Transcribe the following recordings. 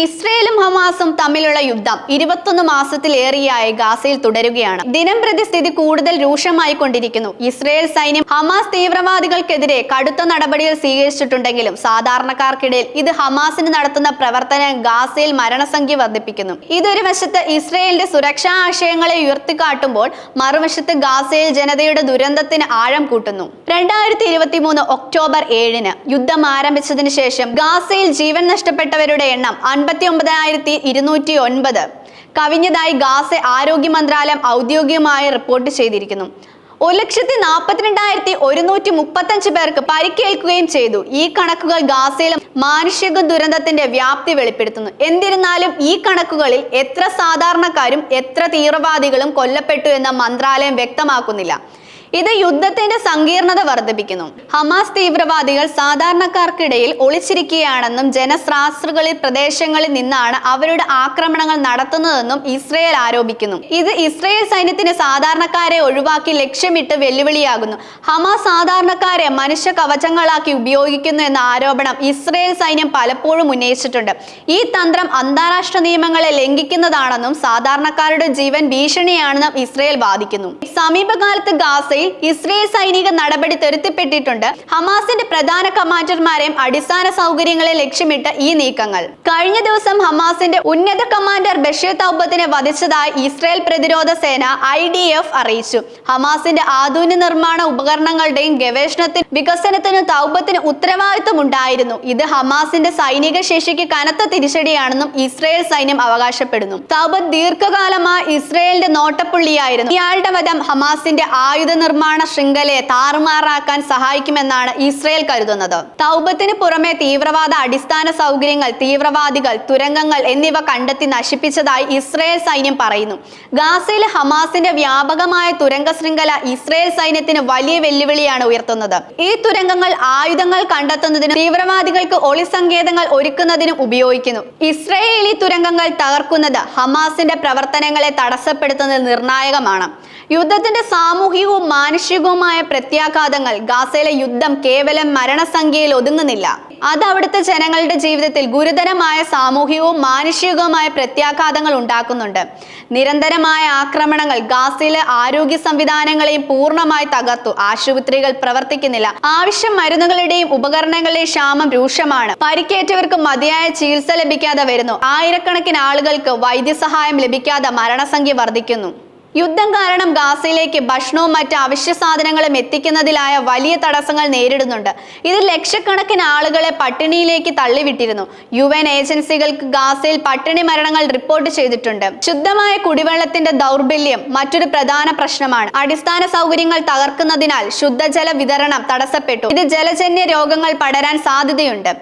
ഇസ്രയേലും ഹമാസും തമ്മിലുള്ള യുദ്ധം 21 മാസത്തിലേറെയായി ഗാസയിൽ തുടരുകയാണ്. ദിനംപ്രതി സ്ഥിതി കൂടുതൽ രൂക്ഷമായി കൊണ്ടിരിക്കുന്നു. ഇസ്രയേൽ സൈന്യം ഹമാസ് തീവ്രവാദികൾക്കെതിരെ കടുത്ത നടപടികൾ സ്വീകരിച്ചിട്ടുണ്ടെങ്കിലും സാധാരണക്കാർക്കിടയിൽ ഇത് ഹമാസിന് നടത്തുന്ന പ്രവർത്തനം ഗാസയിൽ മരണസംഖ്യ വർദ്ധിപ്പിക്കുന്നു. ഇതൊരു വശത്ത് ഇസ്രയേലിന്റെ സുരക്ഷാ ആശയങ്ങളെ ഉയർത്തിക്കാട്ടുമ്പോൾ മറുവശത്ത് ഗാസയിൽ ജനതയുടെ ദുരന്തത്തിന് ആഴം കൂട്ടുന്നു. 2023 ഒക്ടോബർ 7-ന് യുദ്ധം ആരംഭിച്ചതിന് ശേഷം ഗാസയിൽ ജീവൻ നഷ്ടപ്പെട്ടവരുടെ എണ്ണം 59,209 കവിഞ്ഞതായി ഗാസ ആരോഗ്യ മന്ത്രാലയം ഔദ്യോഗികമായി റിപ്പോർട്ട് ചെയ്തിരിക്കുന്നു. 1,42,135 പേർക്ക് പരിക്കേൽക്കുകയും ചെയ്തു. ഈ കണക്കുകൾ ഗാസയിലെ മാനുഷിക ദുരന്തത്തിന്റെ വ്യാപ്തി വെളിപ്പെടുത്തുന്നു. എന്നിരുന്നാലും ഈ കണക്കുകളിൽ എത്ര സാധാരണക്കാരും എത്ര തീവ്രവാദികളും കൊല്ലപ്പെട്ടു എന്ന് മന്ത്രാലയം വ്യക്തമാക്കുന്നില്ല. ഇത് യുദ്ധത്തിന്റെ സങ്കീർണത വർദ്ധിപ്പിക്കുന്നു. ഹമാസ് തീവ്രവാദികൾ സാധാരണക്കാർക്കിടയിൽ ഒളിച്ചിരിക്കുകയാണെന്നും ജനസ്രാസ്ത്രകളിൽ പ്രദേശങ്ങളിൽ നിന്നാണ് അവരുടെ ആക്രമണങ്ങൾ നടത്തുന്നതെന്നും ഇസ്രയേൽ ആരോപിക്കുന്നു. ഇത് ഇസ്രയേൽ സൈന്യത്തിന് സാധാരണക്കാരെ ഒഴിവാക്കി ലക്ഷ്യമിട്ട് വെല്ലുവിളിയാകുന്നു. ഹമാസ് സാധാരണക്കാരെ മനുഷ്യ കവചങ്ങളാക്കി ഉപയോഗിക്കുന്നു എന്ന ആരോപണം ഇസ്രയേൽ സൈന്യം പലപ്പോഴും ഉന്നയിച്ചിട്ടുണ്ട്. ഈ തന്ത്രം അന്താരാഷ്ട്ര നിയമങ്ങളെ ലംഘിക്കുന്നതാണെന്നും സാധാരണക്കാരുടെ ജീവൻ ഭീഷണിയാണെന്നും ഇസ്രയേൽ വാദിക്കുന്നു. സമീപകാലത്ത് ഗാസയിൽ ഇസ്രയേൽ സൈനിക നടപടി ത്വരിതപ്പെട്ടിട്ടുണ്ട്. ഹമാസിന്റെ പ്രധാന കമാൻഡർമാരെയും അടിസ്ഥാന സൗകര്യങ്ങളെ ലക്ഷ്യമിട്ട് ഈ നീക്കങ്ങൾ. കഴിഞ്ഞ ദിവസം ഹമാസിന്റെ ഉന്നത കമാൻഡർ ബഷീർ തൗബത്തിനെ വധിച്ചതായി ഇസ്രയേൽ പ്രതിരോധ സേന IDF അറിയിച്ചു. ഹമാസിന്റെ ആധുനിക നിർമ്മാണ ഉപകരണങ്ങളുടെയും വികസനത്തിനും തൗബത്തിന് ഉത്തരവാദിത്വം ഉണ്ടായിരുന്നു. ഇത് ഹമാസിന്റെ സൈനിക ശേഷിക്ക് കനത്ത തിരിച്ചടിയാണെന്നും ഇസ്രയേൽ സൈന്യം അവകാശപ്പെടുന്നു. തൗബത്ത് ദീർഘകാലമായി ഇസ്രയേലിന്റെ നോട്ടപ്പുള്ളിയായിരുന്നു. ഇയാളുടെ വധം ഹമാസിന്റെ ആയുധ നിർമ്മാണ ശൃംഖലയെ താറുമാറാക്കാൻ സഹായിക്കുമെന്നാണ് ഇസ്രയേൽ കരുതുന്നത്. തൗബത്തിന് പുറമെ തീവ്രവാദ അടിസ്ഥാന സൗകര്യങ്ങൾ, തീവ്രവാദികൾ, തുരങ്കങ്ങൾ എന്നിവ കണ്ടെത്തി നശിപ്പിച്ചതായി ഇസ്രയേൽ സൈന്യം പറയുന്നു. ഗാസയിലെ ഹമാസിന്റെ വ്യാപകമായ തുരങ്ക ശൃംഖല ഇസ്രയേൽ സൈന്യത്തിന് വലിയ വെല്ലുവിളിയാണ് ഉയർത്തുന്നത്. ഈ തുരങ്കങ്ങൾ ആയുധങ്ങൾ കണ്ടെത്തുന്നതിനും തീവ്രവാദികൾക്ക് ഒളിസങ്കേതങ്ങൾ ഒരുക്കുന്നതിനും ഉപയോഗിക്കുന്നു. ഇസ്രയേലി തുരങ്കങ്ങൾ തകർക്കുന്നത് ഹമാസിന്റെ പ്രവർത്തനങ്ങളെ തടസ്സപ്പെടുത്തുന്നത് നിർണായകമാണ്. യുദ്ധത്തിന്റെ സാമൂഹികവും മാനുഷികവുമായ പ്രത്യാഘാതങ്ങൾ. ഗാസയിലെ യുദ്ധം കേവലം മരണസംഖ്യയിൽ ഒതുങ്ങുന്നില്ല. അത് അവിടുത്തെ ജനങ്ങളുടെ ജീവിതത്തിൽ ഗുരുതരമായ സാമൂഹികവും മാനുഷികവുമായ പ്രത്യാഘാതങ്ങൾ ഉണ്ടാക്കുന്നുണ്ട്. നിരന്തരമായ ആക്രമണങ്ങൾ ഗാസയിലെ ആരോഗ്യ സംവിധാനങ്ങളെയും പൂർണ്ണമായി തകർത്തു. ആശുപത്രികൾ പ്രവർത്തിക്കുന്നില്ല. ആവശ്യം മരുന്നുകളുടെയും ഉപകരണങ്ങളുടെയും ക്ഷാമം രൂക്ഷമാണ്. പരിക്കേറ്റവർക്ക് മതിയായ ചികിത്സ ലഭിക്കാതെ വരുന്നു. ആയിരക്കണക്കിന് ആളുകൾക്ക് വൈദ്യസഹായം ലഭിക്കാതെ മരണസംഖ്യ വർദ്ധിക്കുന്നു. യുദ്ധം കാരണം ഗാസയിലേക്ക് ഭക്ഷണവും മറ്റ് അവശ്യ സാധനങ്ങളും എത്തിക്കുന്നതിലായ വലിയ തടസ്സങ്ങൾ നേരിടുന്നുണ്ട്. ഇത് ലക്ഷക്കണക്കിന് ആളുകളെ പട്ടിണിയിലേക്ക് തള്ളിവിട്ടിരുന്നു. UN ഏജൻസികൾക്ക് ഗാസയിൽ പട്ടിണി മരണങ്ങൾ റിപ്പോർട്ട് ചെയ്തിട്ടുണ്ട്. ശുദ്ധമായ കുടിവെള്ളത്തിന്റെ ദൗർബല്യം മറ്റൊരു പ്രധാന പ്രശ്നമാണ്. അടിസ്ഥാന സൗകര്യങ്ങൾ തകർക്കുന്നതിനാൽ ശുദ്ധജല വിതരണം തടസ്സപ്പെട്ടു. ഇത് ജലജന്യ രോഗങ്ങൾ പടരാൻ സാധ്യതയുണ്ട്.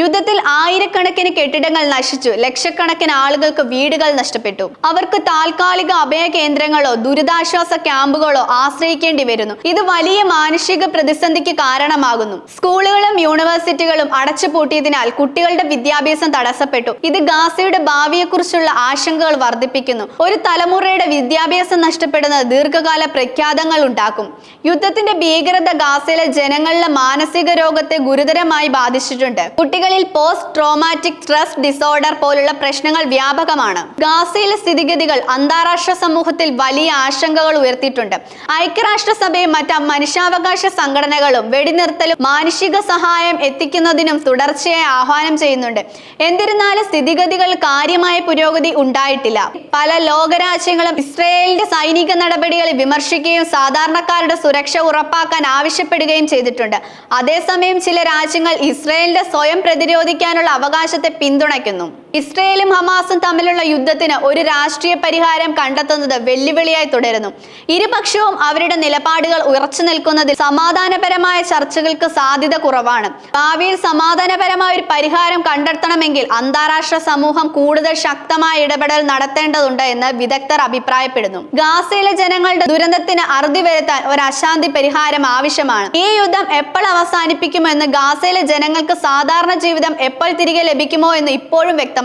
യുദ്ധത്തിൽ ആയിരക്കണക്കിന് കെട്ടിടങ്ങൾ നശിച്ചു. ലക്ഷക്കണക്കിന് ആളുകൾക്ക് വീടുകൾ നഷ്ടപ്പെട്ടു. അവർക്ക് താൽക്കാലിക അഭയ കേന്ദ്രങ്ങൾ ദുരിതാശ്വാസ ക്യാമ്പുകളോ ആശ്രയിക്കേണ്ടി വരുന്നു. ഇത് വലിയ മാനുഷിക പ്രതിസന്ധിക്ക് കാരണമാകുന്നു. സ്കൂളുകളും യൂണിവേഴ്സിറ്റികളും അടച്ചുപൂട്ടിയതിനാൽ കുട്ടികളുടെ വിദ്യാഭ്യാസം തടസ്സപ്പെട്ടു. ഇത് ഗാസയുടെ ഭാവിയെക്കുറിച്ചുള്ള ആശങ്കകൾ വർദ്ധിപ്പിക്കുന്നു. ഒരു തലമുറയുടെ വിദ്യാഭ്യാസം നഷ്ടപ്പെടുന്നത് ദീർഘകാല പ്രഖ്യാതങ്ങൾ ഉണ്ടാക്കും. യുദ്ധത്തിന്റെ ഭീകരത ഗാസയിലെ ജനങ്ങളുടെ മാനസിക രോഗത്തെ ഗുരുതരമായി ബാധിച്ചിട്ടുണ്ട്. കുട്ടികളിൽ പോസ്റ്റ് ട്രോമാറ്റിക് സ്ട്രെസ് ഡിസോർഡർ പോലുള്ള പ്രശ്നങ്ങൾ വ്യാപകമാണ്. ഗാസയിലെ സ്ഥിതിഗതികൾ അന്താരാഷ്ട്ര സമൂഹത്തിൽ വലിയ ആശങ്കകൾ ഉയർത്തിയിട്ടുണ്ട്. ഐക്യരാഷ്ട്രസഭയും മറ്റ് മനുഷ്യാവകാശ സംഘടനകളും വെടിനിർത്തലും മാനുഷിക സഹായം എത്തിക്കുന്നതിനും തുടർച്ചയായി ആഹ്വാനം ചെയ്യുന്നുണ്ട്. എന്നിരുന്നാലും സ്ഥിതിഗതികൾ കാര്യമായ പുരോഗതി ഉണ്ടായിട്ടില്ല. പല ലോകരാജ്യങ്ങളും ഇസ്രയേലിന്റെ സൈനിക നടപടികളെ വിമർശിക്കുകയും സാധാരണക്കാരുടെ സുരക്ഷ ഉറപ്പാക്കാൻ ആവശ്യപ്പെടുകയും ചെയ്തിട്ടുണ്ട്. അതേസമയം ചില രാജ്യങ്ങൾ ഇസ്രയേലിന്റെ സ്വയം പ്രതിരോധിക്കാനുള്ള അവകാശത്തെ പിന്തുണയ്ക്കുന്നു. ഇസ്രയേലും ഹമാസും തമ്മിലുള്ള യുദ്ധത്തിന് ഒരു രാഷ്ട്രീയ പരിഹാരം കണ്ടെത്തുന്നത് വെല്ലുവിളിയായി തുടരുന്നു. ഇരുപക്ഷവും അവരുടെ നിലപാടുകൾ ഉറച്ചു നിൽക്കുന്നതിൽ സമാധാനപരമായ ചർച്ചകൾക്ക് സാധ്യത കുറവാണ്. ഭാവിയിൽ സമാധാനപരമായ ഒരു പരിഹാരം കണ്ടെത്തണമെങ്കിൽ അന്താരാഷ്ട്ര സമൂഹം കൂടുതൽ ശക്തമായ ഇടപെടൽ നടത്തേണ്ടതുണ്ട് എന്ന് വിദഗ്ധർ അഭിപ്രായപ്പെടുന്നു. ഗാസയിലെ ജനങ്ങളുടെ ദുരന്തത്തിന് അറുതി വരുത്താൻ ഒരു അശാന്തി പരിഹാരം ആവശ്യമാണ്. ഈ യുദ്ധം എപ്പോൾ അവസാനിപ്പിക്കുമോ എന്ന്, ഗാസയിലെ ജനങ്ങൾക്ക് സാധാരണ ജീവിതം എപ്പോൾ തിരികെ ലഭിക്കുമോ എന്ന് ഇപ്പോഴും വ്യക്തമല്ല.